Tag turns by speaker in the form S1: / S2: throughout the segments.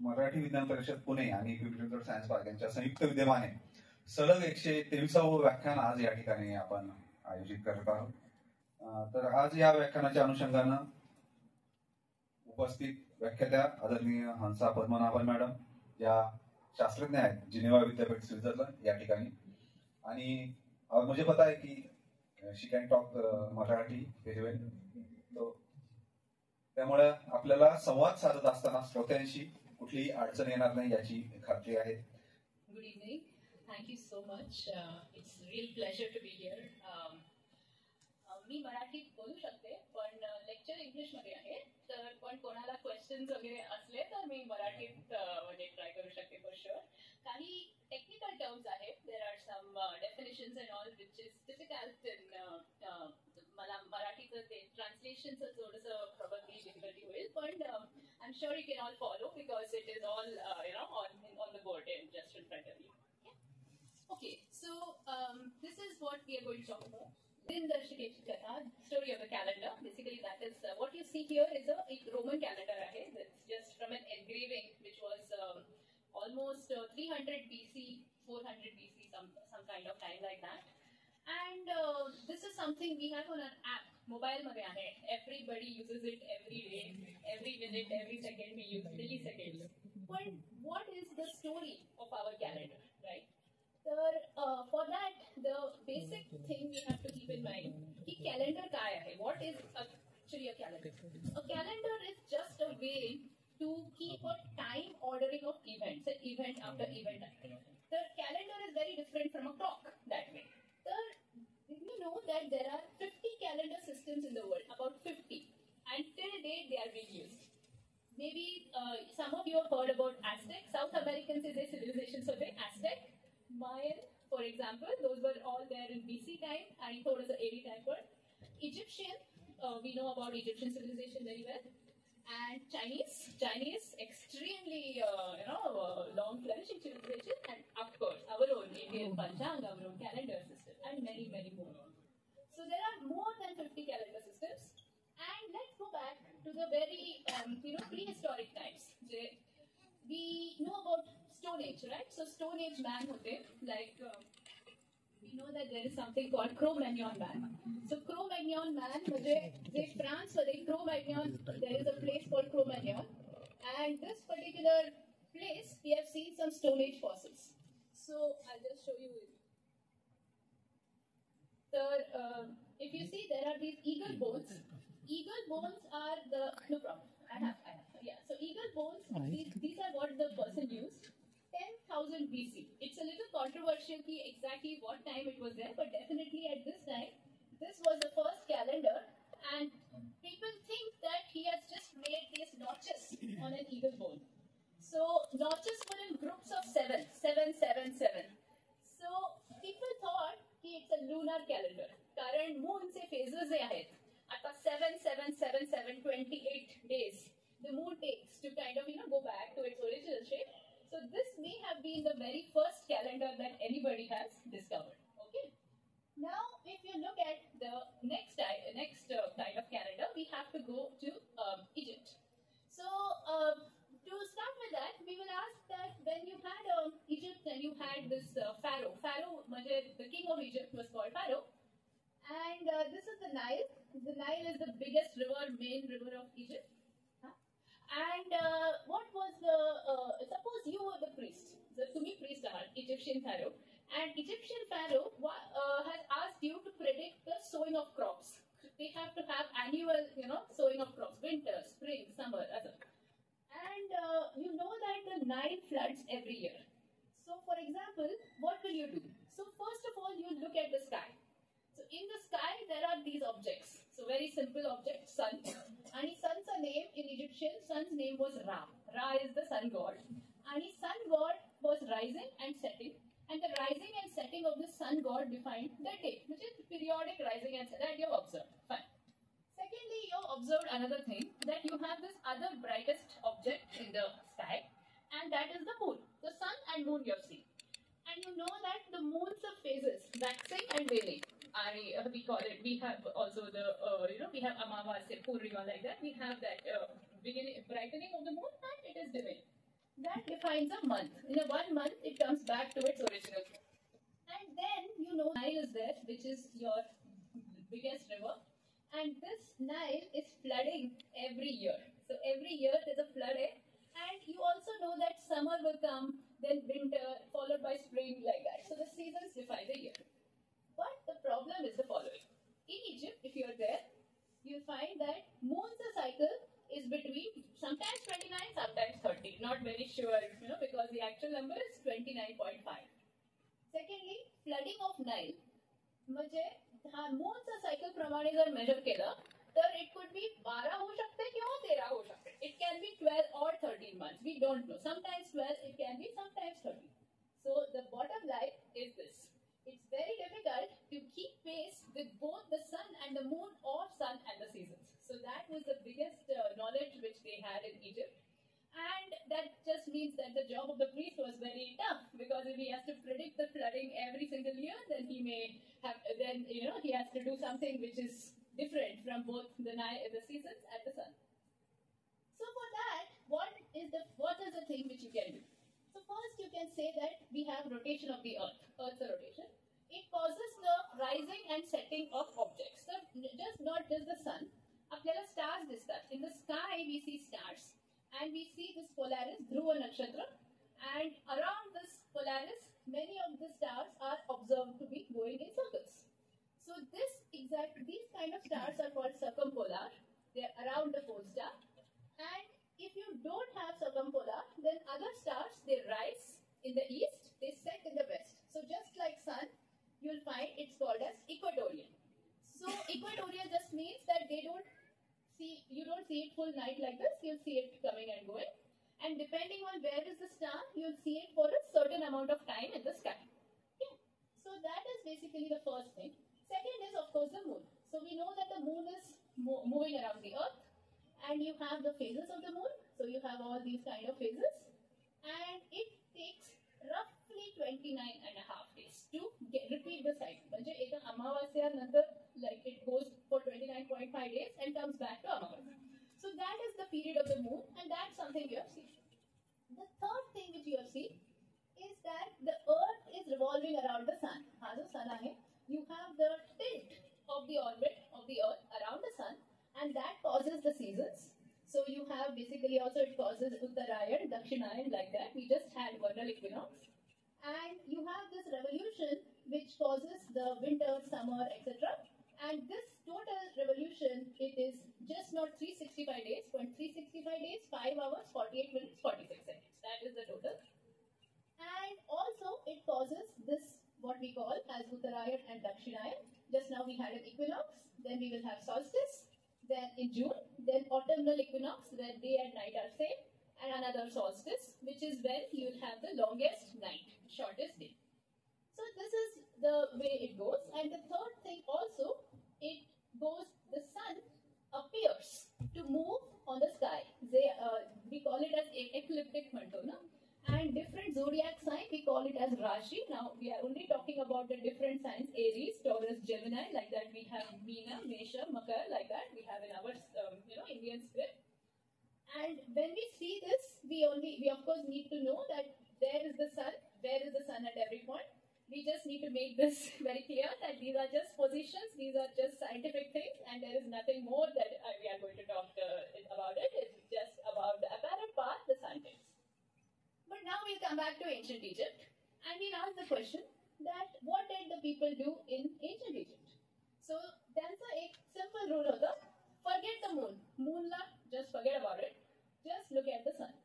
S1: मराठी विज्ञान परिषद पुणे आणि पिंपरी सायन्स पार्क यांच्या संयुक्त विद्यमाने सलग 123वे व्याख्यान आज या ठिकाणी आपण आयोजित करत आहोत. तर आज या व्याख्यानाच्या अनुषंगानं उपस्थित व्याख्यात्या आदरणीय हंसा पद्मनाभन मॅडम, या शास्त्रज्ञ आहेत जिनेवा विद्यापीठ स्वित्झर्लंड या ठिकाणी. आणि मुझे पता है की she can talk Marathi very well. त्यामुळे आपल्याला संवाद साधत असताना श्रोत्यांशी कुठलीही अडचण येणार नाही याची खात्री आहे.
S2: Good evening. Thank you so much. It's real pleasure to be here. मी मराठीत बोलू शकते, पण लेक्चर इंग्लिशमध्ये आहे. तर पण कोणाला क्वेश्चन्स वगैरे असले तर मी मराठीत म्हणजे ट्राय करू शकते फॉर शुअर. काही टेक्निकल टर्म्स आहेत. There are some definitions and all which is difficult in मला मराठीचं ते ट्रान्सलेशनचं थोडंसं प्रॉब्ली डिफिकल्टी होईल, पण I am sure you can all follow because it is all on the board and just in front of you. Okay, so this is what we are going to talk about. Dindarshikesh Katha, story of the calendar. Basically, that is what you see here is a Roman calendar. It's just from an engraving which was almost 300 BC, 400 BC, some kind of time like that. And this is something we have on an app, mobile mein ahe. Everybody uses it every day, every minute, every second we use milliseconds. But what is the story of our calendar, right? For that, the basic thing we have to keep in mind, ki calendar kya hai? What is actually a calendar? A calendar is just a way to keep a time ordering of events, event after event. The calendar is very different from a clock that way. Did you know that there are 50 calendar systems in the world, about 50, and till date they are being used. Maybe some of you have heard about Aztec. South Americans is a civilization, so they Aztec, Mayan, for example, those were all there in BC time, and thought as a AD time. But Egyptian, we know about Egyptian civilization very well, and Chinese, extremely long flourishing civilization, and of course our own Indian Panchang, our own calendar system, and many more. So there are more than 50 calendar systems, and let's go back to the very prehistoric times. We know about Stone Age, right? So Stone Age man hote, like we know that there is something called Cro-Magnon man. So Cro-Magnon man, they France for the Cro-Magnon, there is a place called Cro-Magnon, and this particular place we have seen some Stone Age fossils. So I'll just show you it. So if you see, there are these eagle bones. Eagle bones are the no problem. I have. Yeah. So eagle bones. These are what the person used. 10,000 BC. It's a little controversial ki exactly what time it was there, but definitely at this time, this was the first calendar, and people think that he has just made these notches on an eagle bone. So notches were in groups of 7, 7, 7, 7. So people thought ki it's a lunar calendar. Karan moon se phases hai आहेत. आता 7, 7, 7, 7, 28 days. The moon takes to kind of go back to its original shape. So this may have been the very first calendar that anybody has discovered. Okay. Now, if you look at the next kind of calendar, we have to go to Egypt. So to start with that, we will ask that when you had Egypt and you had this Pharaoh. Pharaoh, the king of Egypt was called Pharaoh. And this is the Nile. The Nile is the biggest river, main river of Egypt. And what was the, suppose you were the priest, the Sumi priest, Egyptian Pharaoh, and Egyptian Pharaoh has asked you to predict the sowing of crops. They have to have annual, sowing of crops, winter, spring, summer, other. And you know that the Nile floods every year. So for example, what will you do? So first of all, you look at the sky. So in the sky, there are these objects. So very simple object, sun. And his son's name in Egyptian, son's name was Ra. Ra is the sun god. And his sun god was rising and setting. And the rising and setting of the sun god defined the day, which is periodic rising and setting that you observed. Fine. Secondly, you observed another thing, that you have this other brightest object in the sky, and that is the moon. The sun and moon you have seen. And you know that the moons of phases, waxing and waning. We call it, we have also the, we have Amavasya, Purnima, like that. We have that brightening of the moon, and it is dimming. that defines a month. In a 1 month, it comes back to its original form. And then you know Nile is there, which is your biggest river, and this Nile is flooding every year. So every year there's a flooding, and you also know that summer will come, then winter, followed by spring, like that. So the seasons define the year. But the problem is the following. In Egypt, if you're there, you'll find that moon's cycle is between sometimes 29, sometimes 30. Not very sure, because the actual number is 29.5. Secondly, flooding of Nile. म्हणजे मूनचं cycle प्रमाणे जर major केलं तर it could be 12 होऊ शकते किंवा 13 होऊ शकते. It can be 12 or 13 months. We don't know. Sometimes 12, it can be sometimes 13. So the bottom line is this. It's very difficult to keep pace with both the sun and the moon or sun and the seasons. So that was the biggest knowledge which they had in Egypt. And that just means that the job of the priest was very tough, because if he has to predict the flooding every single year, then he may have, then he has to do something which is different from both the seasons and the sun. So for that, what is the thing which you can do? So first you can say that we have rotation of the earth, Earth's rotation. It causes the rising and setting of objects. So not just the sun. आपल्याला stars दिसतात. In the sky we see stars. And we see this Polaris, Dhruva Nakshatra, and around this Polaris, many of the stars are observed to be going in circles. So these kind of stars are called circumpolar. They are around the pole star. And if you don't have circumpolar, then other stars, they rise in the east, they set in the west. So just like sun, you'll find it's called as equatorial. So equatorial just means that you don't see it full night like this, you'll see it coming and going. And depending on where is the star, you'll see it for a certain amount of time in the sky. Okay. So that is basically the first thing. Second is, of course, the moon. So we know that the moon is moving around the earth, and you have the phases of the moon. So you have all these kind of phases, and it takes roughly 29.5 days to repeat the cycle. म्हणजे एका अमावास्यानंतर like it goes for 29.5 days and comes back to Amavasya. So that is the period of the moon, and that's something you have seen. The third thing which you have seen is that the earth is revolving around the sun. हा जो sun आहे, you have the tilt of the orbit of the earth around the sun, and that causes the seasons. So you have basically also it causes Uttarayan, Dakshinayan, like that. We just had vernal equinox. And you have this revolution which causes the winter, summer, etc. And this total revolution, it is just not 365 days, but 365 days, 5 hours, 48 minutes, 46 seconds. That is the total. And also it causes this, what we call as Uttarayan and Dakshinayan. Just now we had an equinox, then we will have solstice, then in June, then autumnal equinox, where day and night are same, and another solstice, which is when you will have the longest night, shortest day. So this is the way it goes. And the third thing also, the sun appears to move on the sky. We call it as ecliptic म्हणतो ना. And different zodiac sign, we call it as Rashi. Now we are only talking about the different signs: Aries, Taurus, Gemini, like that. We have Meena, Mesha, Makar, like that. We have in our Indian script. And when we see this, we of course need to know that there is the sun. Where is the sun at every point? We just need to make this very clear that these are just positions, these are just scientific things, and there is nothing more that we are going to talk about it. It's just about the apparent path the sun takes. But now we'll come back to ancient Egypt, and we'll ask the question that what did the people do in ancient Egypt? So त्यांचा एक simple rule होता, forget the moon. Moonlight, just forget about it. Just look at the sun.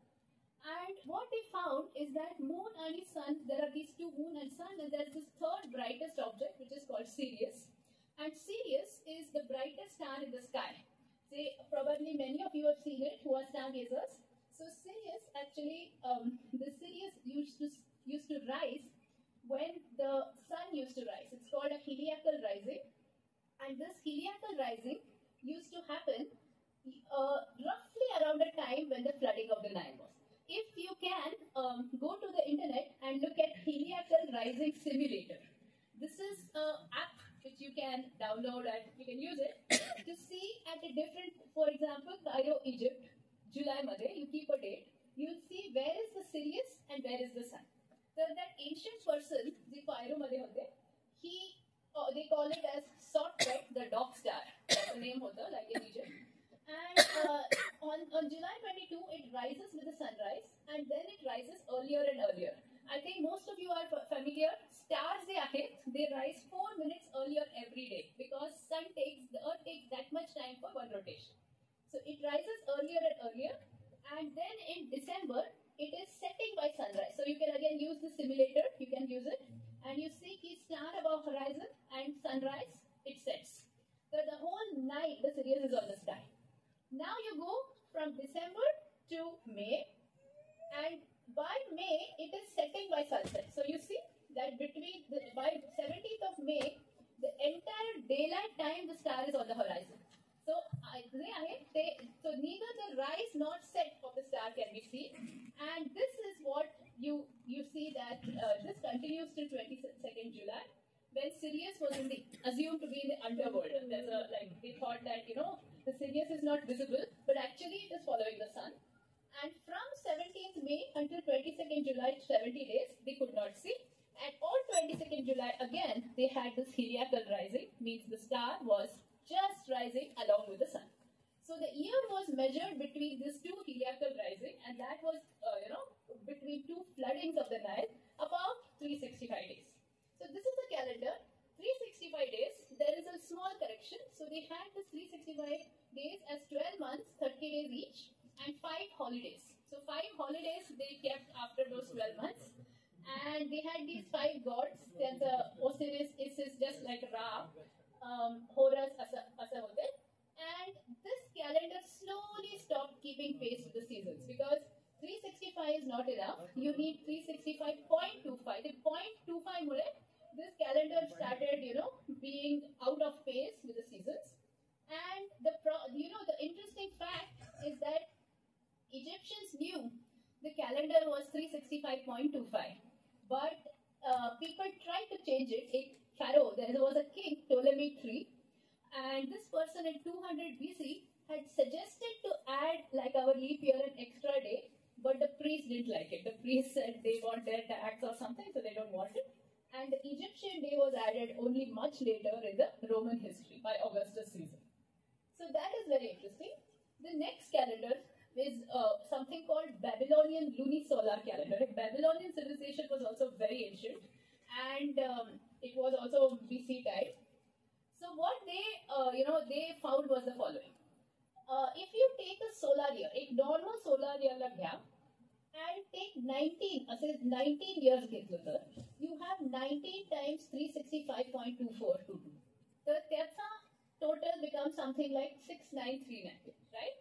S2: And what they found is that moon and sun, there are these two, moon and sun, and there is this third brightest object which is called Sirius. And Sirius is the brightest star in the sky. Say, probably many of you have seen it who are stargazers. So Sirius actually, the Sirius used to rise when the sun used to rise. It's called a heliacal rising. And this heliacal rising used to happen roughly around the time when the flooding of the Nile was. If you can go to the internet and look at heliacal rising simulator. This is an app which you can download and you can use it to see at a different, for example, Cairo, Egypt, July Made, you keep a date, you will see where is the Sirius and where is the sun? So that ancient person, the Pyro Madhe hote, they call it as Sotpet, the dog star. That's the name hota, like in Egypt. And on July 22, it rises with the sunrise, and then it rises earlier and earlier. I think most of you are familiar. Stars they rise 4 minutes earlier every day because the Earth takes that much time for one rotation. So it rises earlier and earlier, and then in December it is setting by sunrise. So you can again use the simulator. You can use it, and you see the star above horizon and sunrise. It sets. So the whole night the Sirius is on the sky. Now you go from December to May, and by May it is setting by sunset. So you see that by 17th of May, the entire daylight time the star is on the horizon. So neither the rise nor set of the star can be seen, and this is what you see that this continues till 22nd July, when Sirius was assumed to be in the underworld. There's they thought that the Sirius is not visible, but actually it is following the sun. And from 17th May until 22nd July, 70 days, they could not see. And on 22nd July, again, they had this heliacal rising, means the star was just rising along with the sun. So the year was measured between these two heliacal rising, and that was, between two floodings of the Nile, about 365 days. So this is the calendar, 365 days. There is a small correction. So they had this 365 days as 12 months, 30 days each, and 5 holidays. So 5 holidays they kept after those 12 months. And they had these 5 gods. There's Osiris, Isis, just like Ra, Horus, Asahotet. And this calendar slowly stopped keeping pace with the seasons because 365 is not enough. You need 365.25. The 0.25 mule, this calendar started, being out of pace with the seasons. And the interesting fact is that Egyptians knew the calendar was 365.25. But people tried to change it. A pharaoh, there was a king, Ptolemy III, and this person in 200 BC had suggested to add, like our leap year, an extra day, but the priest didn't like it. The priest said they want their tax or something, so they don't want it. And the Egyptian day was added only much later in the Roman history by Augustus Caesar. So that is very interesting. The next calendar is something called Babylonian lunisolar calendar. Babylonian civilization was also very ancient, and it was also BC type. So what they found was the following. If you take a solar year, a normal solar year and take 19 years you have 19 times 365.2422. So that's total becomes something like 6939, right?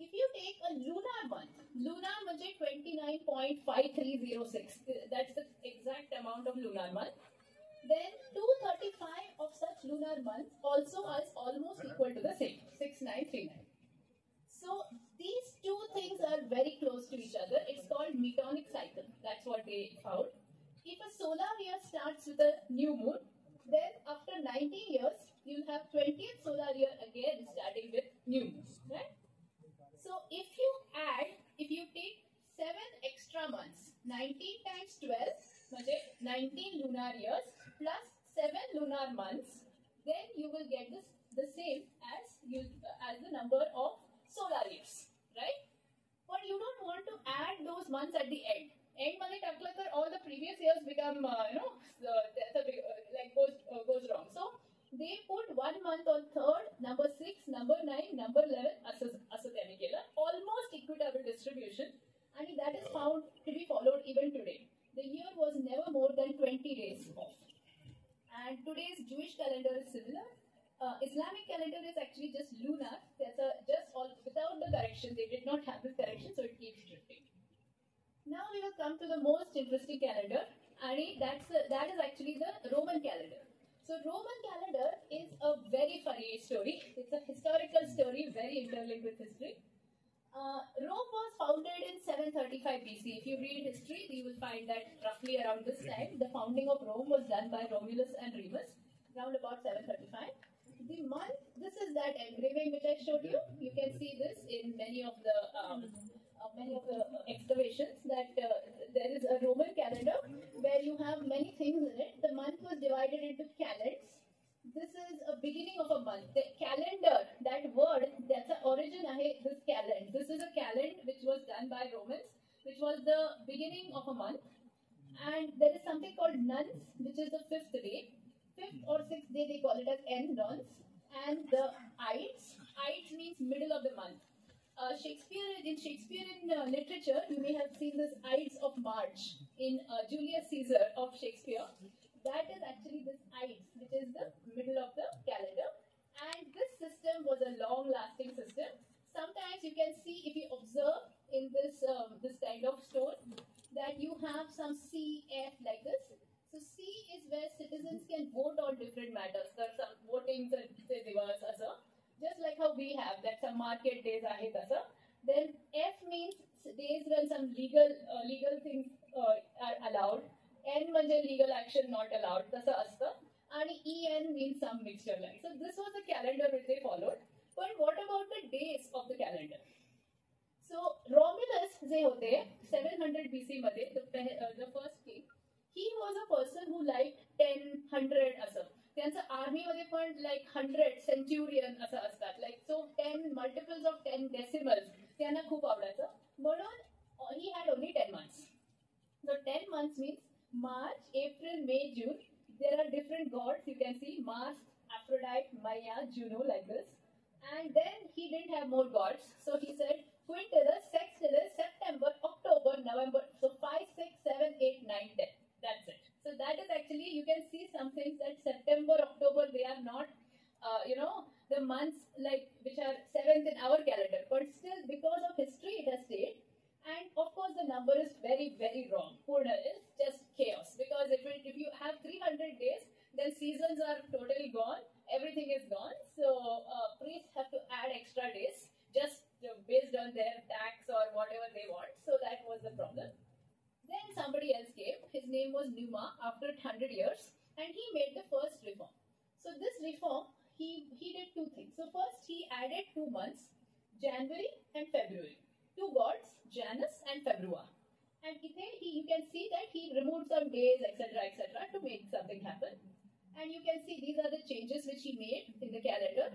S2: If you take a lunar month, lunar manje 29.5306, that's the exact amount of lunar month, then 235 of such lunar months also is almost equal to the same, 6939. So these two things are very close to each other. It's called metonic cycle. That's what they found. If a solar year starts with a new moon, then after 19 years, you'll have 20th solar year again starting with new moon, right? So if you take 7 extra months, 19 times 12, 19 lunar years plus 7 lunar months, then you will get the same as the number of solar years, right? But you don't want to add those months at the end. All the previous years become, goes wrong. So they put 1 month on 3rd, number 6, number 9, number 11, almost equitable distribution, and that is found to be followed even today. The year was never more than 20 days off. And today's Jewish calendar is similar. Islamic calendar is actually just lunar. Without the correction. They did not have this correction, so it keeps drifting. Now we will come to the most interesting calendar, and that is actually the Roman calendar. So Roman calendar is a very funny story. It's a historical story, very interlinked with history. Rome was founded in 735 BC. If you read history, you will find that roughly around this time, the founding of Rome was done by Romulus and Remus, around about 735. The month, this is that engraving which I showed you. You can see this in many of the many of the excavations that there is a Roman calendar where you have many things in it. The month was divided into calends. This is a beginning of a month. The calendar, that word, that's the origin of this calend. This is a calend which was done by Romans, which was the beginning of a month. And there is something called nuns, which is the fifth day. Fifth or sixth day, they call it as N nuns. And the Ides. Ides means middle of the month. Shakespearean literature, you may have seen this Ides of March in Julius Caesar of Shakespeare. That is actually this Ides, which is the middle of the calendar. And this system was a long-lasting system. Sometimes you can see, if you observe in this this kind of stone, that you have some C, F like this. So C is where citizens can vote on different matters. There are some votings and reverse also. Just like how we have that some market days आहे तसं. Then F means days when some legal things are allowed. N म्हणजे legal action not allowed तसं असतं. आणि EN means some mixture like. So this was the calendar which they followed. But what about the days of the calendar? So Romulus जे होते 700 BC मध्ये the first king, he was a person who liked 10, 100 असं. त्यांचं आर्मीमध्ये पण like 100 Centurion असं असतात. Like so 10 multiples of 10 decimals त्यांना खूप आवडायचं. म्हणून he had only 10 months. So 10 months means March, April, May, June. There are different gods. You can see Mars, Aphrodite, Maya, Juno like this. And then he didn't have more gods. So he said Quintilis, Sextilis, September, October, November. So 5, 6, 7, 8, 9, 10. That's it. So that is actually, you can see some things that September, October, they are not, the months like which are 7th in our calendar. But still, because of history, it has stayed. And of course, the number is very, very wrong. Purna is just chaos. Because if you have 300 days, then seasons are totally gone. Everything is gone. So priests have to add extra days just based on their tax or whatever they want. So that was the problem. Then somebody else came. His name was Numa after 100 years. And he made the first reform. So this reform, he did two things. So first he added 2 months, January and February. 2 gods, Janus and February. And you can see that he removed some days, etc., to make something happen. And you can see these are the changes which he made in the calendar.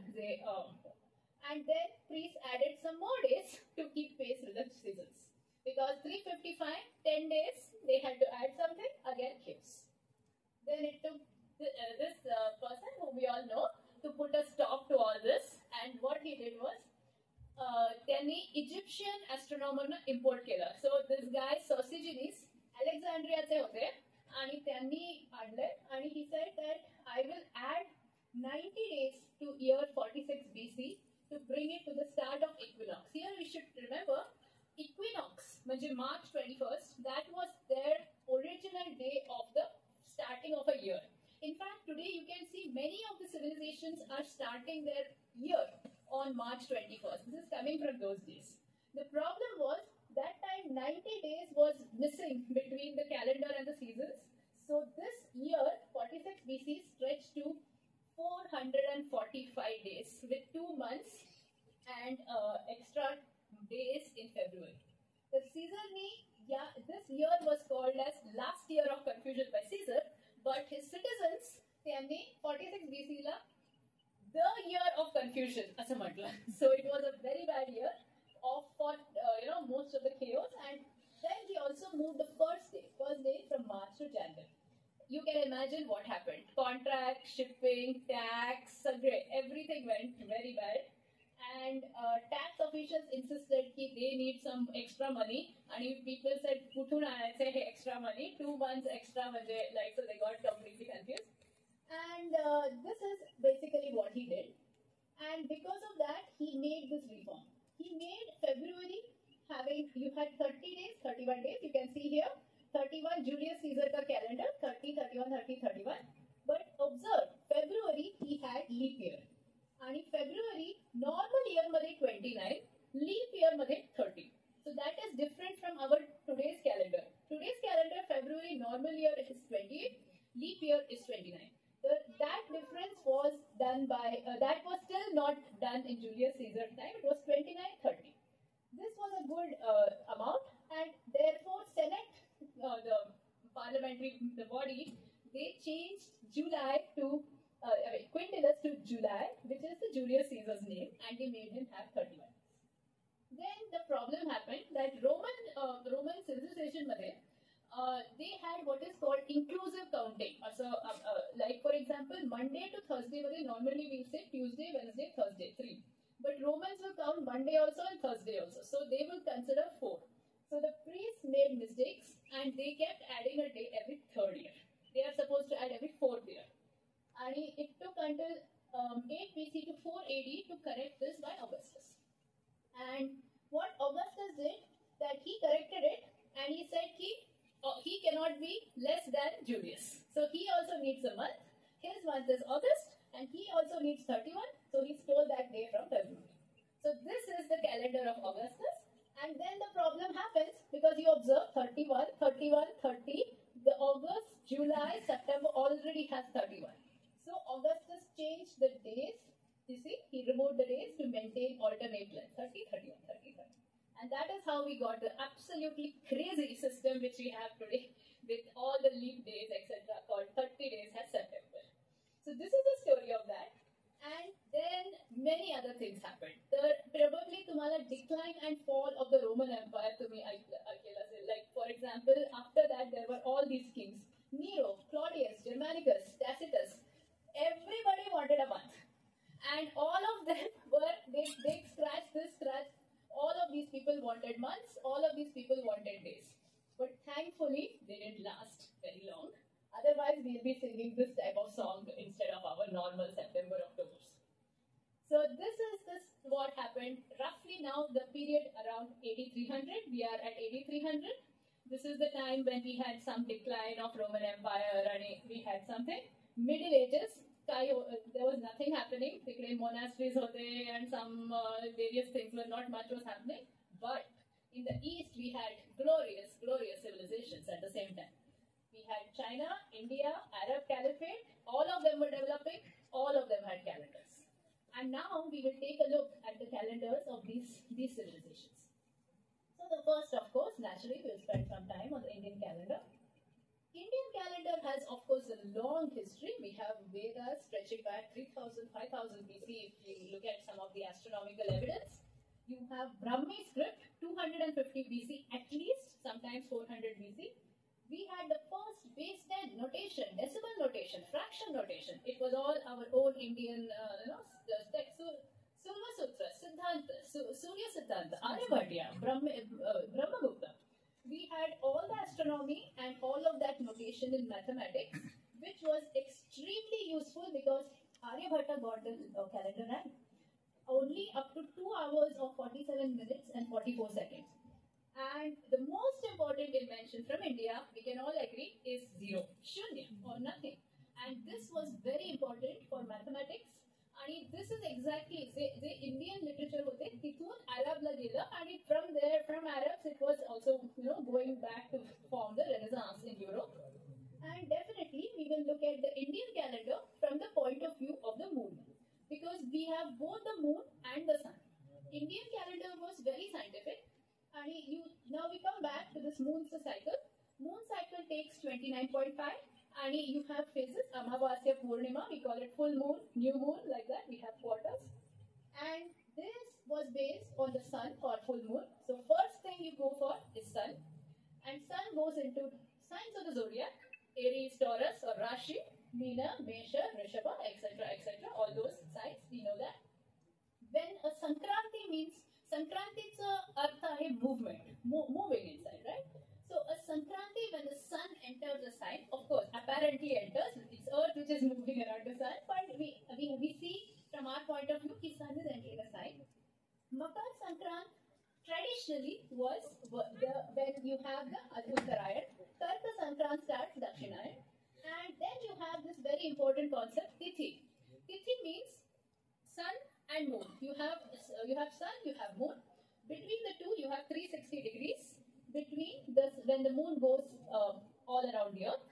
S2: And then priests added some more days to keep pace with the seasons. Because 355, 10 days, they had to add something, again chaos. Then it took this person whom we all know to put a stop to all this. And what he did was, त्यांनी Egyptian astronomer import केलं. So this guy Sosigenes Alexandriaचे होते आणि त्यांनी आणले आणि he said that I will add 90 days to year 46 BC to bring it to the start of equinox. Here we should remember equinox म्हणजे March 21st, that was their original day of the starting of a year. In fact, today you can see many of the civilizations are starting their year on March 21st. This is coming from those days. The problem was that time 90 days was missing between the calendar and the seasons. So this year 46 BC stretched to 445 days with 2 months and extra days in February. The Caesar this year was called as last year of confusion by Caesar, but his citizens, त्यांनी 46 BC La the year of confusion असं म्हटलं. So it was a very bad year for most of the chaos. And then he also moved the first day from March to January. You can imagine what happened. Contract, shipping, tax, everything went very bad. And tax officials insisted that they need some extra money. And people said, कुठून आणायचे हे extra money? 2 months extra म्हणजे like, so they got completely confused. And this is basically what he did. And because of that, he made this reform. He made February you had 30 days, 31 days. You can see here, 31 Julius Caesar ka calendar, 30, 31, 30, 31. But observe, February he had leap year. And February, normal year मध्ये 29, leap year मध्ये 30. So that is different from our today's calendar. Today's calendar, February normal year is 28, leap year is 29. That difference was done by, that was still not done in Julius Caesar's time. It was 29, 30. This was a good parliamentary the body, they changed July to Quintilis to July, which is the Julius Caesar's name, and they made him have 31. Then the problem happened that Roman civilization मध्ये they had what is called inclusive counting. So, like for example, Monday to Thursday, normally we say Tuesday, Wednesday, Thursday, 3. But Romans will count Monday also and Thursday also. So they will consider 4. So the priests made mistakes and they kept adding a day every third year. They are supposed to add every fourth year. And it took until 8 BC to 4 AD to correct this by Augustus. And what Augustus did, that he corrected it and he said he cannot be less than Julius. So he also needs a month. His month is August and he also needs 31. So he stole that day from February. So this is the calendar of Augustus. And then the problem happens because you observe 31, 31, 30. The August, July, September already has 31. So Augustus changed the days. You see, he removed the days to maintain alternate length, 30, 31, 30, 30. And that is how we got the absolutely crazy system which we have today with all the leap days, etc. called 30 days has September. So this is the story of that. And then many other things happened. Probably tumhala decline and fall of the Roman Empire to me, like for example, after that there were all these kings. Nero, Claudius, Germanicus, Tacitus. Everybody wanted a month. And all of them were, they scratched this, scratch. All of these people wanted months, all of these people wanted days. But thankfully, they didn't last very long. Otherwise, we'll be singing this type of song instead of our normal September, October. So this is what happened roughly now, the period around 8300. We are at 8300. This is the time when we had some decline of Roman Empire and we had something. Middle Ages. There was nothing happening. Monasteries and some various things were not much was happening. But in the east we had glorious civilizations at the same time. We had China, India, Arab Caliphate. All of them were developing. All of them had calendars. And now we will take a look at the calendars of these civilizations. So the first, of course, naturally we will spend some time on the Indian calendar. Indian calendar has, of course, a long history. We have Vedas stretching back 3000, 5000 BC if you look at some of the astronomical evidence. You have Brahmi script, 250 BC at least, sometimes 400 BC. We had the first base 10 notation, decimal notation, fraction notation. It was all our own Indian text. Surya Sutra, Siddhanta, Surya Siddhanta, Aryabhatiya, Brahmagupta. We had all the astronomy and all of that notation in mathematics, which was extremely useful because Aryabhatta got the calendar right. Only up to 2 hours or 47 minutes and 44 seconds. And the most important invention from India, we can all agree, is zero, shunya, or nothing. And this was very important for mathematics. And this is exactly the Indian literature होते तिथून Arabला गेलं आणि from there, from Arabs, it was also going back to form the Renaissance in Europe. And definitely, we will look at the Indian calendar from the point of view of the moon, because we have both the moon and the sun. Indian calendar was very scientific, and now we come back to this moon cycle. Moon cycle takes 29.5. And you have phases, Amavasya, Purnima, we call it full moon, new moon, like that, we have quarters. And this was based on the sun or full moon. So first thing you go for is sun. And sun goes into signs of the zodiac, Aries, Taurus or Rashi, Meena, Mesha, Rishabha, etc., all those signs, we know that. When a Sankranti means, Sankranti is a movement, moving inside, right? So a Sankranti, when the sun enters a sign, of course, apparently enters, it's Earth which is moving around the sun, but we see from our point of view, the sun is entering a sign. Makar Sankrant traditionally was when you have the Uttarayan, Karka Sankrant starts Dakshinayan, and then you have this very important concept, Tithi. Tithi means sun and moon. You have sun, you have moon. Between the two, you have 360 degrees. When the moon goes all around the earth,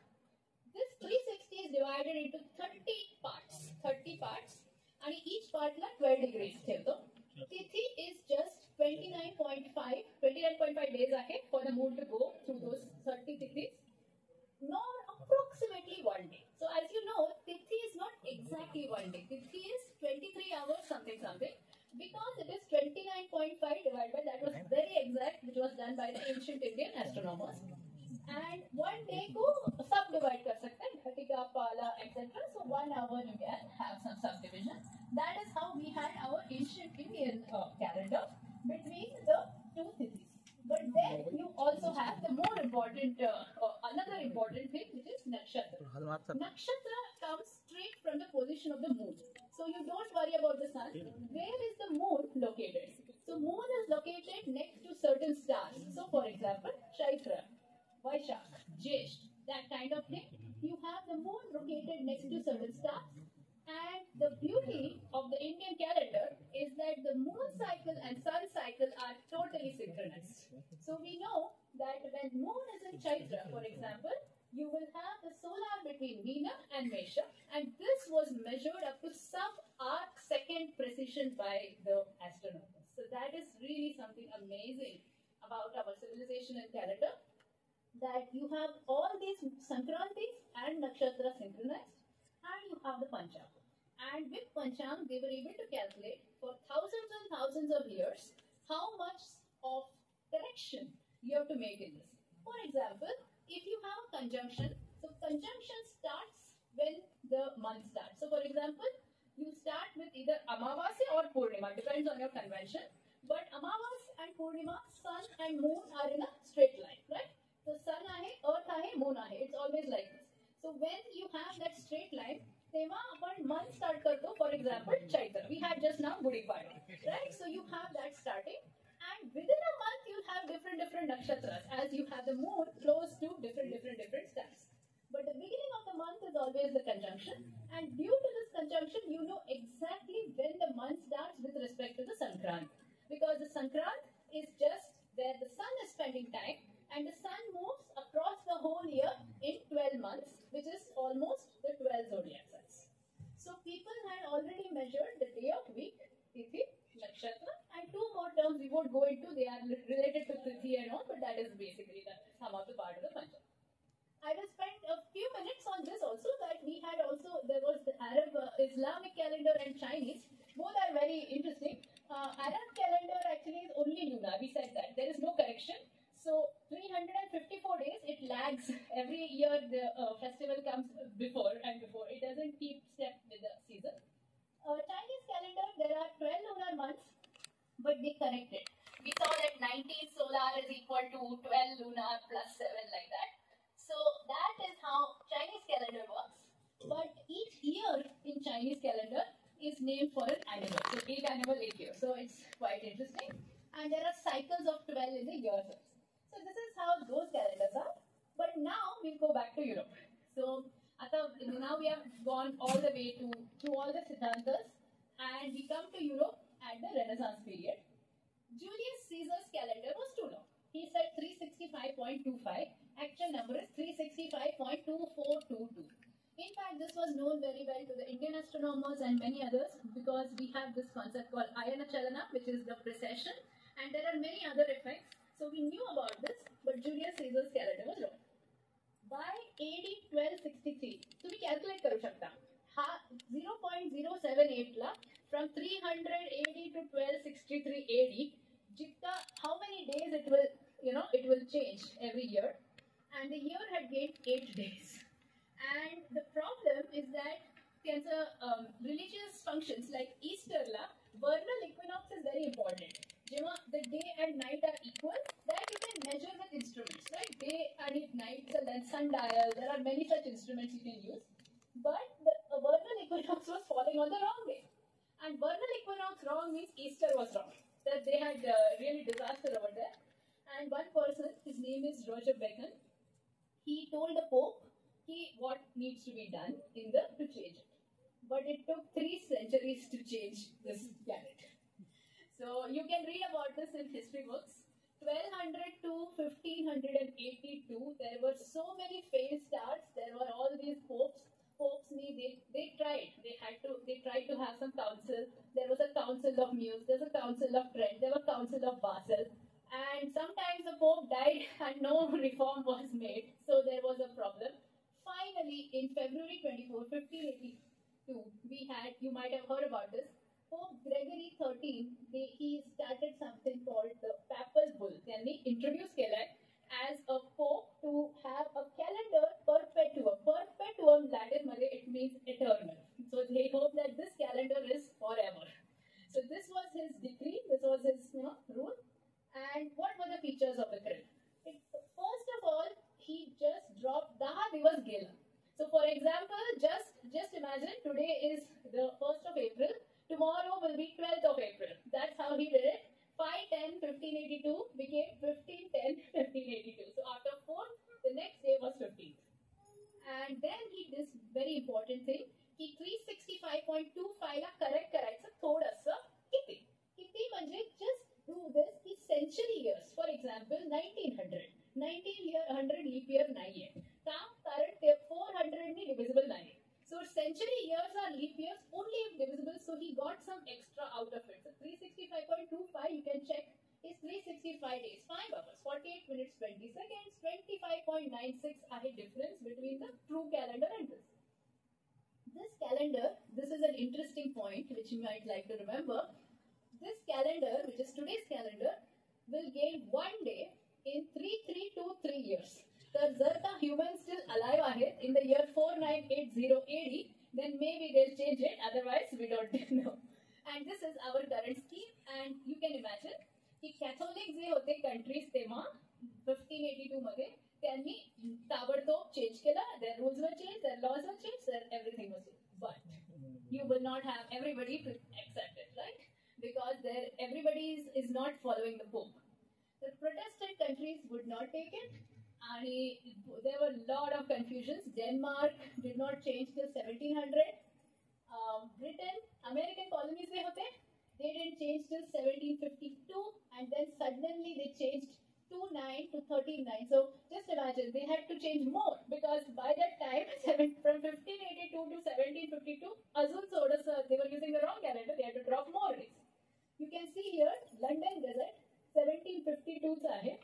S2: this 360 is divided into 30 parts, and each part is 12 degrees. Tithi is just 29.5 days ahead for the moon to go through those 30 degrees. No point something, because it is 29.5 divided by, that was very exact, which was done by the ancient Indian astronomers. And one day को subdivide कर सकते हैं, घटिका, पाला, etc. So 1 hour you can have some subdivision. That is how we had our ancient Indian calendar between the two thithis. But then you also have the more important, another important thing, which is nakshatra. Nakshatra comes straight from the position of the moon. So you don't worry about the sun. Where is the moon located? So moon is located next to certain stars. So for example, Chaitra, Vaishak, Jesh, that kind of thing. You have the moon located next to certain stars. And the beauty of the Indian calendar is that the moon cycle and sun cycle are totally synchronized. So we know that when moon is in Chaitra, for example, you will have the solar between Meena and Mesha, and this was measured up to sub-arc second precision by the astronomers. So that is really something amazing about our civilization and calendar, that you have all these Sankrantis and Nakshatra synchronized, and you have the Pancham. And with Pancham, they were able to calculate for thousands and thousands of years how much of correction you have to make in this. For example, if you have a conjunction, so conjunction starts when the month starts. So for example, you start with either Amavasya or Purnima, depends on your convention. But Amavasya and Purnima, sun and moon are in a straight line, right? So sun ahe, earth ahe, moon ahe. It's always like this. So when you have that straight line, तेव्हा आपण month start करतो, for example, Chaitra. We had just now Gudi Padwa, right? So you have that starting, and within a month you'll have different nakshatras, as you have the moon close to different stars. But the beginning of the month is always the conjunction, and due to this conjunction, you know exactly when the month starts with respect to the Sankrant, because the Sankrant is just where the sun is spending time, and the sun moves across the whole year in 12 months, which is almost the 12 zodiac signs. So people had already measured the day of week, Tithi, Nakshatra, and two more terms we won't go into. They are related to Tithi and all, but that is basically some of the part of the Pancham. I will spend a few minutes on this also, that we had also, there was the Arab Islamic calendar and Chinese. Both are very interesting. Arab calendar actually is only lunar. We said that. There is no correction. So 354 days, it lags. Every year the festival comes before and before. It doesn't keep step with the season. Chinese calendar, there are 12 lunar months, but they correct it. We saw that 19 solar is equal to 12 lunar plus 7, like that. So that is how Chinese calendar works. But each year in Chinese calendar is named for an animal. So 8 animal, 8 year. So it's quite interesting. And there are cycles of 12 in the years. So this is how those calendars are. But now we'll go back to Europe. So now we have gone all the way to all the Siddhantas, and we come to Europe at the Renaissance period. Julius Caesar's calendar was too long. He said 365.25. Actual number is 365.2422. In fact, this was known very well to the Indian astronomers and many others, because we have this concept called Ayana Chalana, which is the precession, and there are many other effects. So we knew about this, but Julius Caesar's calendar was wrong. By AD 1263, तुम्ही calculate करू शकता. 0.078 ला from 300 AD to 1263 AD, जितना how many days it will, it will change every year, and the year had gained 8 days. And the problem is that religious functions like Easter la, vernal equinox is very important. The day and night are equal, that you can measure with instruments, right? Day and night, and sundial, there are many such instruments you can use. But the vernal equinox was falling on the wrong day. And vernal equinox wrong means Easter was wrong. That they had really disaster over there. And one person, his name is Roger Bacon, he told the Pope what needs to be done to change it. But it took 3 centuries to change this planet. So you can read about this in history books. 1200 to 1582, there were so many failed starts. There were all these popes. They tried to have some council. There was a council of Muse, there's a council of Trent, there was a council of Basel. And sometimes the Pope died and no reform was made. So there was a problem. Finally, in February 24, 1582, we had, you might have heard about this, Pope Gregory दिवस गेला. So for example, just imagine today is the 1st of April. Tomorrow will be 12th of April. That's how he did it. 5-10-1582 became 15-10-1582. So after 4th, the next day was 15th. And then he did this very important thing. He 365.25 ला correct करायचं थोडंसं किती किती म्हणजे just do this की century years. For example, 1900. 1900 leap year नाहीये. का? कारण ते 400 नी divisible नाही. So century years are leap years only if divisible. So he got some extra out of it. So 365.25 you can check is 365 days, 5 hours, 48 minutes, 20 seconds, 25.96 आहे difference between the true calendar and this. This calendar, this is an interesting point which you might like to remember. This calendar, which is today's calendar, will gain 1 day in 3323 years. So, जर का humans still alive आहेत in the year 4980 AD, then maybe they'll change it. Otherwise, we don't know. And this is our current scheme. And you can imagine की Catholic जे होते countries तेव्हा 1582 मध्ये त्यांनी ताबडतोब change केला. Their rules were changed, their laws were changed, their everything was changed. But you will not have everybody to accept it, right? Because everybody is not following the Pope. The Protestant countries would not take it. And there were a lot of confusions. Denmark did not change till 1700. Britain, American colonies they didn't change till 1752, and then suddenly they changed 29 to 39. So just imagine they had to change more because by that time, from 1582 to 1752, Azul Sodasa, they were using the wrong calendar. They had to drop more days. You can see here, London Gazette, 1752 ahe,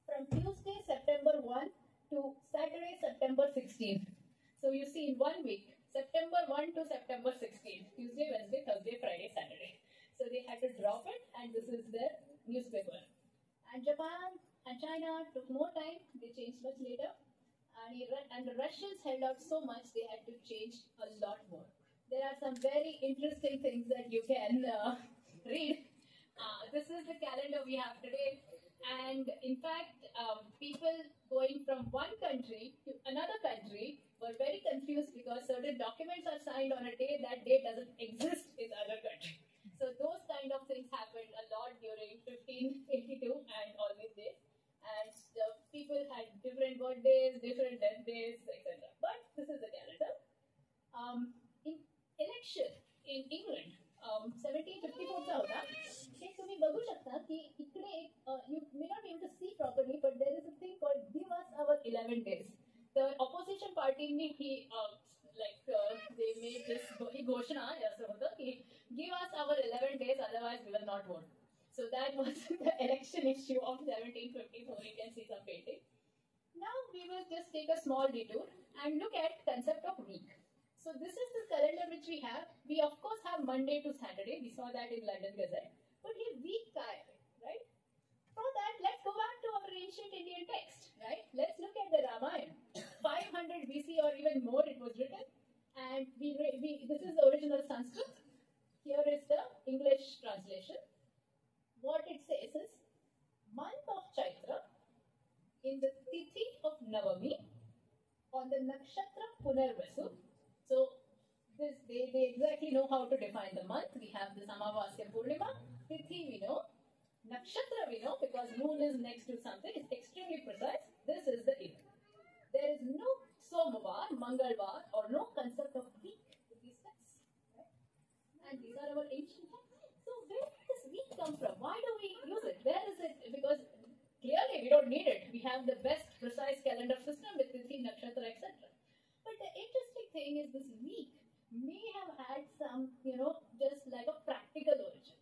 S2: from Tuesday, September 1 to Saturday, September 16. So you see in 1 week, September 1 to September 16, Tuesday, Wednesday, Thursday, Friday, Saturday. So they had to drop it, and this is their newspaper. And Japan and China took more time. They changed much later. And the Russians held out so much, they had to change a lot more. There are some very interesting things that you can read. This is the calendar we have today. And in fact, people going from one country to another country were very confused because certain documents are signed on a day that day doesn't exist in the other country. So those kind of things happened a lot during 1582 and all these days. And the people had different birthdays, different death days, etc. But this is the calendar. In election in England, 1754 चा होता. ते तुम्ही बघू शकता की इकडे you may not be able to see properly, but there is a thing called "Give us our 11 days." The opposition party he they made this घोषणा असं होतं की "Give us our 11 days, otherwise we will not vote." So that was the election issue of 1754. You can see some painting. Now we will just take a small detour and look at concept of week. So this is the calendar which we have. We of course have Monday to Saturday. We saw that in London Gazette. But here week ka hai, right? For that, let's go back to our ancient Indian text, right? Let's look at the Ramayana. 500 BC or even more it was written. And this is the original Sanskrit. Here is the English translation. What it says is, month of Chaitra, in the Tithi of Navami, on the Nakshatra Punarvasu. So they exactly know how to define the month. We have the Amavasya Purnima, Tithi we know, Nakshatra we know because moon is next to something. It's extremely precise. This is the year. There is no Somavar, Mangalvar, or no concept of week with these texts. Right? And these are our ancient texts. So where did this week come from? Why do we use it? Where is it? Because clearly we don't need it. We have the best precise calendar system with Tithi, Nakshatra, etc. But the interesting thing is this week may have had some, just like a practical origin.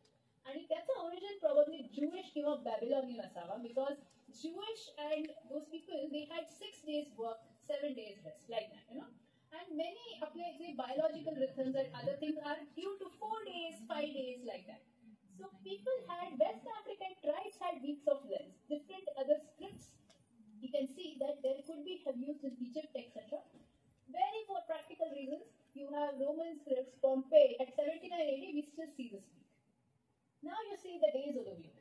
S2: And that's the origin probably Jewish or Babylonian asava because Jewish and those people, they had 6 days work, 7 days rest, like that, And many biological rhythms and other things are due to 4 days, 5 days, like that. So people had, West African tribes had weeks of rest, different other scripts. You can see that there could be have used in Egypt, etc. Very for practical reasons, you have Roman scripts, Pompeii, at 79 AD, we still see this week. Now you see the days of the week.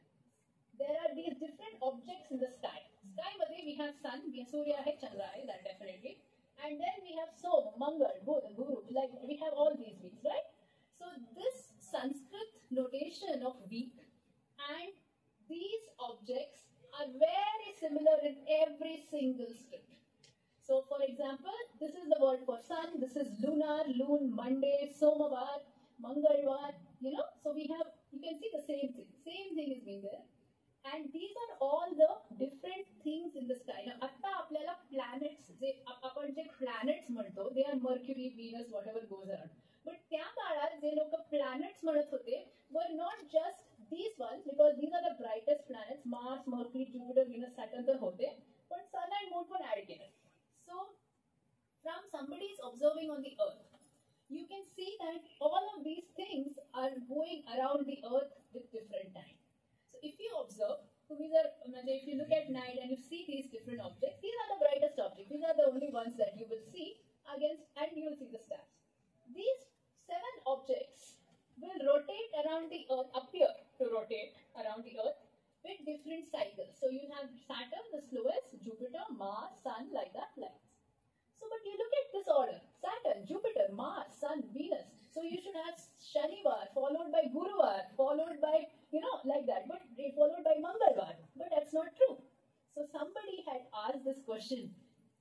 S2: There are these different objects in the sky. Sky मध्ये we have sun, we have Surya hai, Chandra hai, that definitely. And then we have Som, Mangal, Budh, Guru, like we have all these weeks, right? So this Sanskrit notation of week and these objects are very similar in every single script. So for example, this is the word for sun, this is lunar, loon, Monday, Somavar, Mangalvar, so we have, you can see the same thing is being there. And these are all the different things in the sky. Now, आता आपल्याला planets जे आपण जे planets म्हणतो, they are Mercury, Venus, whatever goes around. But त्या काळात जे लोक planets म्हणत होते were not just these ones, because these are the brightest planets, Mars, Mercury, Jupiter, Venus, Saturn तर होते, पण Sun and Moon पण add केले. So, from somebody is observing on the Earth, you can see that all of these things are going around the Earth with different time. So if you observe, if you look at night and you see these different objects, these are the brightest objects. These are the only ones that you will see against, and you will see the stars. These 7 objects will rotate around the Earth, appear to rotate around the Earth with different cycles. So you have Saturn, the slowest, Jupiter, Mars, Sun, like that, like this. So, but you look at this order: Saturn, Jupiter, Mars, Sun, Venus. So you should have Shanivar followed by Guruvar, followed by, like that, but followed by Mangalvar. But that's not true. So somebody had asked this question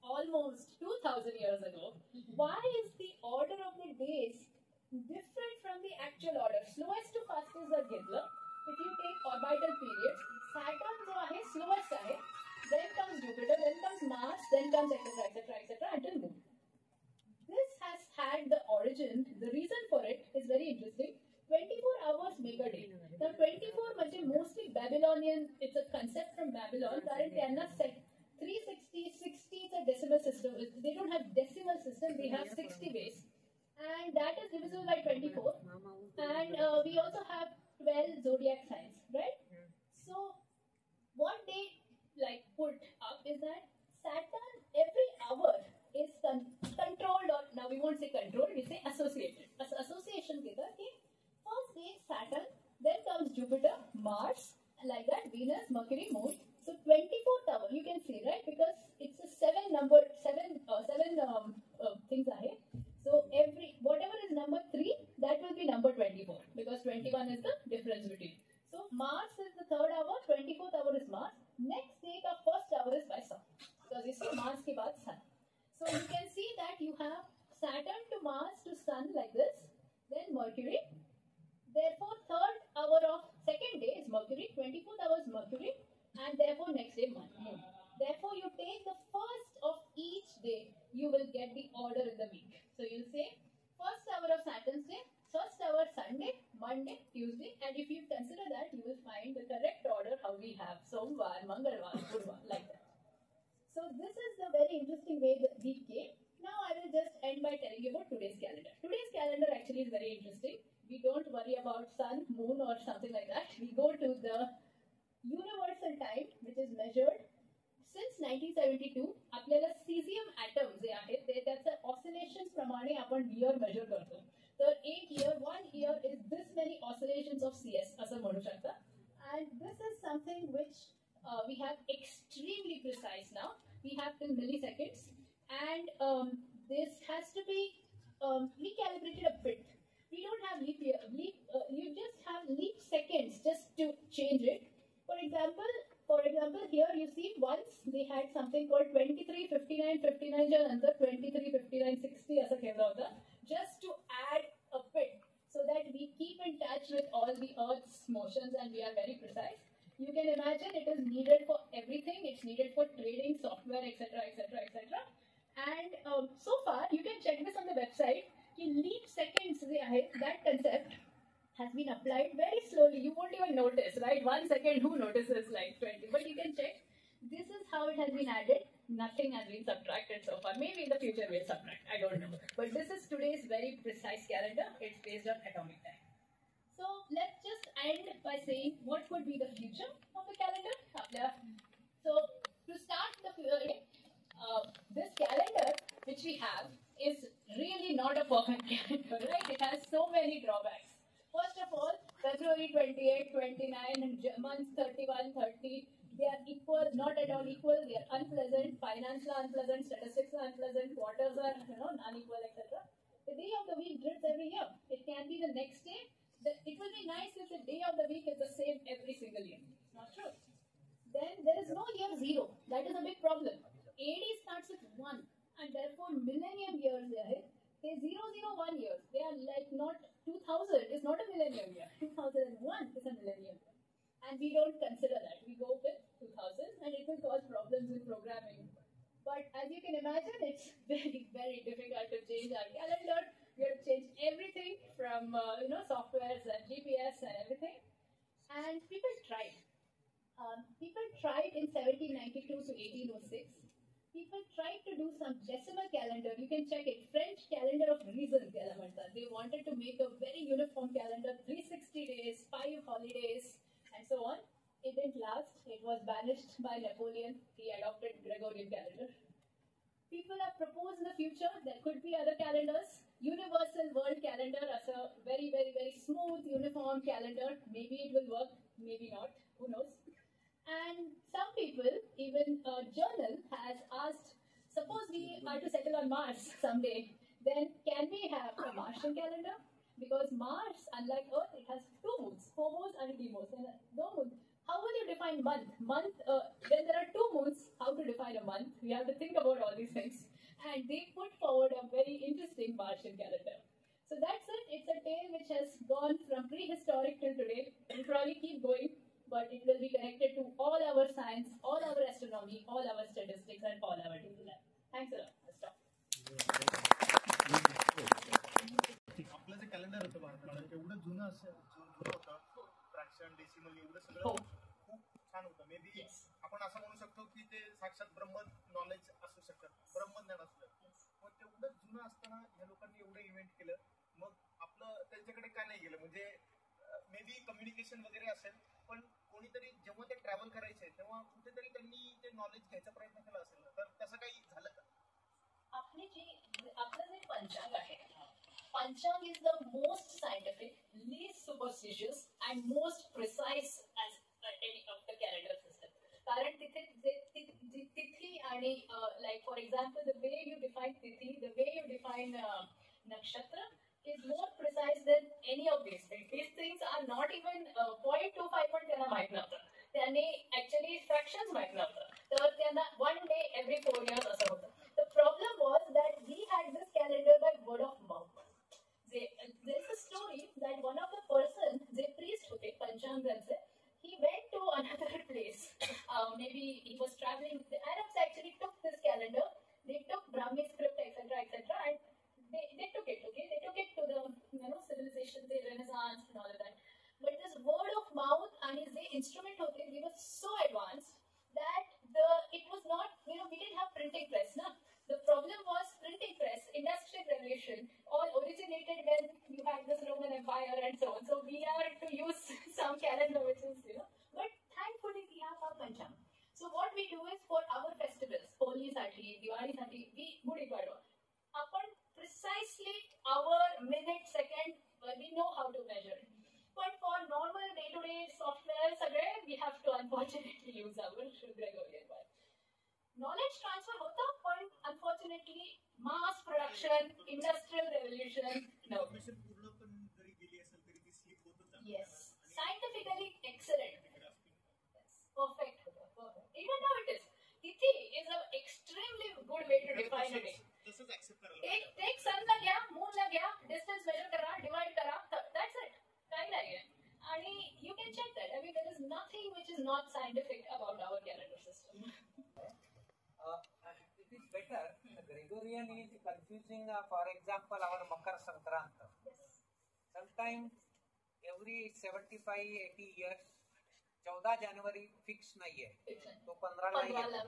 S2: almost 2000 years ago. Why is the order of the days different from the actual order? Slowest to fastest are घेतलं. If you take orbital periods, Saturn जो आहे slowest आहे, then comes Jupiter, then comes Mars, then comes etc. until Moon. This has had the origin, the reason for it is very interesting. 24 hours make a day. Now 24 म्हणजे mostly Babylonian, it's a concept from Babylon, कारण त्यांना 360, 60 is a decimal system. They don't have decimal system, they have 60 base. And that is divisible by 24. And we also have 12 zodiac signs, right? So what they put up is that Saturn every hour is controlled, or now we won't say controlled, we say associated. Association के that first day Saturn, then comes Jupiter, Mars, like that, Venus, Mercury, Moon. So 24th hour, you can see, right? Because it's a 7 number, seven things are here. So whatever is number 3, that will be number 24, because 21 is the difference between. So Mars is the 3rd hour, 24th hour is Mars. Next day, the 1st hour is by Sun, because you see Mars ke baad Sun. So you can see that you have Saturn to Mars to Sun like this, then Mercury. Therefore, 3rd hour of 2nd day is Mercury, 24th hour is Mercury, and therefore next day Moon. Therefore, you take the first of each day, you will get the order in the week. So you'll say 1st hour of Saturn's day, 1st hour Sunday, Monday, Tuesday, and if you consider that, you will find the correct order how we have Somvar, Mangalvar, Guruvar, like that. So this is the very interesting way the week came. Now I will just end by telling you about today's calendar. Today's calendar actually is very interesting. We don't worry about sun, moon or something like that. We go to the universal time, which is measured since 1972. आपल्याला cesium atom जे आहेत ते त्याच्या oscillations प्रमाणे आपण year measure करतो. तर one year is this many oscillations of CS असं म्हणू शकता. And this is something which we have extremely precise now. We have till milliseconds, and this has to be recalibrated a bit. We don't have leap year. You just have leap seconds just to change it. For example, here you see once they had something called 2359 59 च्या नंतर 2359 60 असं ठेवलं होतं, just to add a bit so that we keep in touch with all the Earth's motions and we are very precise. You can imagine it is needed for everything. It's needed for trading, software, etc. And so far, you can check this on the website. Leap seconds, that concept has been applied very slowly. You won't even notice, right? 1 second, who notices like 20? But you can check. This is how it has been added. Nothing has been subtracted so far. Maybe in the future we'll subtract. I don't know. But this is today's very precise calendar. It's based on atomic time. So let's just end by saying what could be the future of the calendar. So to start this calendar which we have is really not a perfect calendar, right? It has so many drawbacks. First of all, February 28, 29, and months 31, 30, They are equal, not at all equal. They are unpleasant, finance are unpleasant, statistics are unpleasant, quarters are unequal, etc. The day of the week drifts every year. It can be the next day. It will be nice if the day of the week is the same every single year. Not true. Then there is no year zero. That is a big problem. AD starts with 1, and therefore millennium years they 001 years. They are like not 2000 is not a millennium year. 2001 is a millennium year. And we don't consider that. We go with 2000 and it will cause problems with programming. But as you can imagine, it's very, very difficult to change our calendar. We have to change everything from softwares and GPS and everything. And people tried. People tried in 1792 to 1806. People tried to do some decimal calendar. You can check it. French calendar of reason. They wanted to make a very uniform calendar, 360 days, 5 holidays, and so on. It didn't last. It was banished by Napoleon. He adopted Gregorian calendar. People have proposed in the future there could be other calendars. Universal world calendar as a very, very, very smooth, uniform calendar. Maybe it will work, maybe not. Who knows? And some people, even a journal, has asked, suppose we are to settle on Mars someday, then can we have a Martian calendar? Because Mars, unlike Earth, it has 2 moons, phobos and deimos, and no moon. How will you define month? When there are 2 moons, how to define a month? We have to think about all these things. And they put forward a very interesting Martian calendar. So that's it. It's a tale which has gone from prehistoric till today. It will probably keep going, but it will be connected to all our science, all our astronomy, all our statistics, and all our daily life. Thanks a lot. I'll stop.
S3: आपलं जे calendar होतं भारताला एवढं जुनं होतं, fraction decimal एवढं सगळं खूप छान होतं. मे बी आपण असं म्हणू शकतो की ते साक्षात ब्रह्म नॉलेज असू शकतं, ब्रह्मज्ञान असू शकतं. मग तेवढं जुनं असताना ह्या लोकांनी एवढं इव्हेंट केलं, मग आपलं त्यांच्याकडे काय नाही गेलं? म्हणजे मे बी कम्युनिकेशन वगैरे असेल, पण कोणीतरी जेव्हा ते ट्रॅव्हल करायचे तेव्हा कुठेतरी त्यांनी ते नॉलेज घ्यायचा प्रयत्न केला असेल, तर तसं काही झालं का?
S2: आपलं जे पंचांग आहे, Panchang is the most scientific, least superstitious, and most precise as any of the calendar system. कारण तिथे तिथी आणि like for example, the way you define tithi, the way you define nakshatra is more precise than any of these things. These things are not even 0.25 पण त्यांना माहित नव्हतं. त्यांनी actually fractions माहित नव्हतं. तर त्यांना 1 day every 4 years असं होतं. The problem was that we had this calendar by word of mouth. There is a story that one of the person, the priest hote, Panchanganse, he went to another place. Maybe he was traveling. The Arabs actually took this calendar. They took Brahmi script, etc., etc., and they took it. Okay, they took it to the civilization, the Renaissance, and all of that. But this word of mouth and his instrument hote, they were so advanced that it was not. We didn't have printing press, na. The problem was printing press, industrial revolution, all originated when you had this Roman Empire and so on. So we are to use some calendar which is, but thankfully we have our Panchang. So what we do is for our festivals, Holi sati, Diwali sati, we Gudi Padwa. Upon precisely our minute, second, we know how to measure it. But for normal day-to-day software, we have to unfortunately use our Gregorian one. Knowledge transfer hota, but unfortunately, mass production, industrial revolution, no. Yes, scientifically excellent. Yes, perfect. Even now it is. Tithi is an extremely good way to define it. Take sun la gaya, moon la gaya, distance measure kara, divide kara, that's it. And you can check that. I mean, there is nothing which is not scientific about our calendar system.
S4: It is better. The Gregorian is confusing, for example, our Makar Sankrant.
S2: Yes.
S4: Sometimes every 75-80 years, 14 January fix nahi hai. So 15 nahi hai.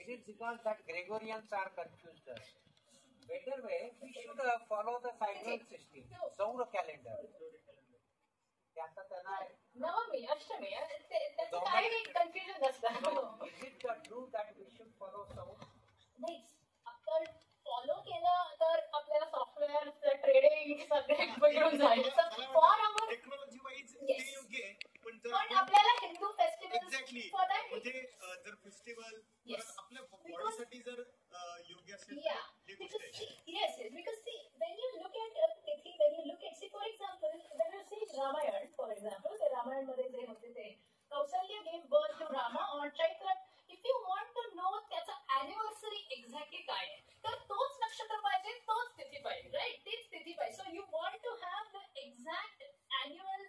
S4: It is because that Gregorians are confused. Better way, we should follow the cycle system, Saura calendar.
S2: Navami, Ashtami, that's a tiny confusion.
S4: So, is it true that we should follow Saura?
S2: Nice. After follow केलं तर आपल्याला software trading सगळे बिघडून जाईल. For our
S3: technology wise
S2: Yes.
S3: योग्य आहे, पण
S2: पण आपल्याला Hindu festivals
S3: exactly
S2: for that exactly काय आहे. तर तोच नक्षत्र पाहिजे, तोच तिथी पाहिजे, राईट? तीच तिथी पाहिजे. So you want to have the exact annual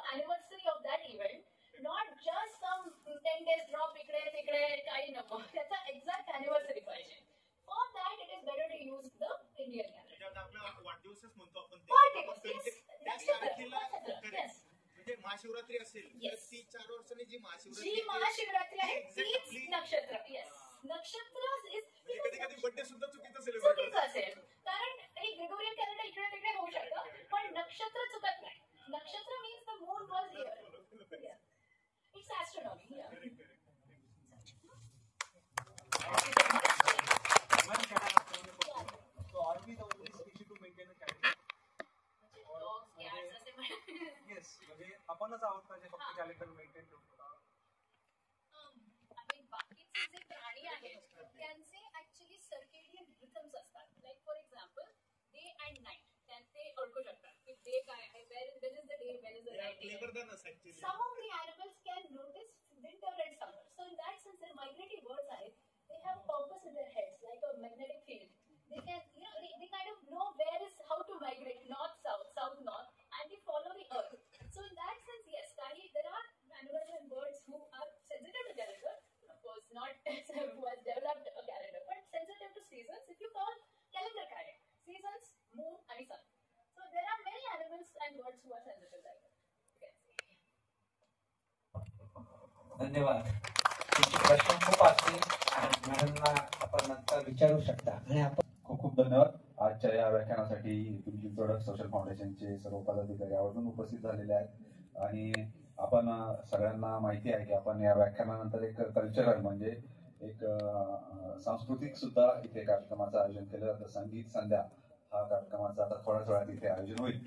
S2: anniversary of that event, not just some 10 days drop इकडे तिकडे, काही नको. त्याचा एक्झॅक्ट अॅनिव्हर्सरी पाहिजे. For that it is better to use the Indian calendar.
S3: त्याच्यात आपला वाढदिवसच म्हणतो आपण
S2: वाढदिवस,
S3: ते.
S2: yes.
S3: त्याच
S2: नक्षत्र,
S3: तारखेला
S2: नक्षत्र,
S3: correct.
S2: yes.
S3: म्हणजे महाशिवरात्री असेल तर
S2: Yes.
S3: ती 4 वर्षांनी जी
S2: जी
S3: महाशिवरात्री
S2: महाशिवरात्री आहे
S3: Exact
S2: तीच
S3: आपली-
S2: नक्षत्र. येस, नक्षत्र
S3: म्हणजे कधी कधी बर्थडे सुद्धा चुकीचं सेलिब्रेट
S2: चुकीचं
S3: करतात.
S2: असेल. कारण हे ग्रेगोरियन कॅलेंडर इकडे तिकडे होऊ शकतं, पण नक्षत्र चुकत नाही. नक्षत्र means the moon was here. It's astronomy.
S3: So are we the only species to maintain a calendar? Yes. म्हणजे आपणच आहोत का जे फक्त कॅलेंडर मेंटेन ठेवतो?
S2: बाकीचे जे प्राणी आहेत त्यांचे ऍक्च्युली सर्केडियन रिथम्स असतात. Like for example day and night, ते ओळखू शकतात की डे काय आहे, where is the day, where is the night.
S3: Clever than us actually.
S2: Some of the animals can notice winter and summer. So in that sense, their migratory birds are they have purpose in their heads, like a magnetic field. They can, they kind of know where is how to migrate, north, south, north, and they follow the earth. So in that sense, yes, there are animals and birds who are sensitive to calendar. Of course, not who has developed a calendar, but sensitive to seasons. If you call calendar काय आहे? Seasons, moon, and sun. So there are many animals and birds who are sensitive like that.
S4: धन्यवाद. तुमचे प्रश्न खूप असतील आणि मॅडमना आपण नंतर विचारू शकता. आणि आपण
S1: खूप खूप धन्यवाद. आजच्या या व्याख्यानासाठी तुमची प्रोडक्ट सोशल फाउंडेशनचे सर्व पदाधिकारी आवर्जून उपस्थित झालेले आहेत. आणि आपण सगळ्यांना माहिती आहे की आपण या व्याख्यानानंतर एक कल्चरल म्हणजे एक सांस्कृतिक सुद्धा इथे कार्यक्रमाचं आयोजन केलं जातं. संगीत संध्या हा कार्यक्रमाचा आता थोड्याच वेळात इथे आयोजन होईल.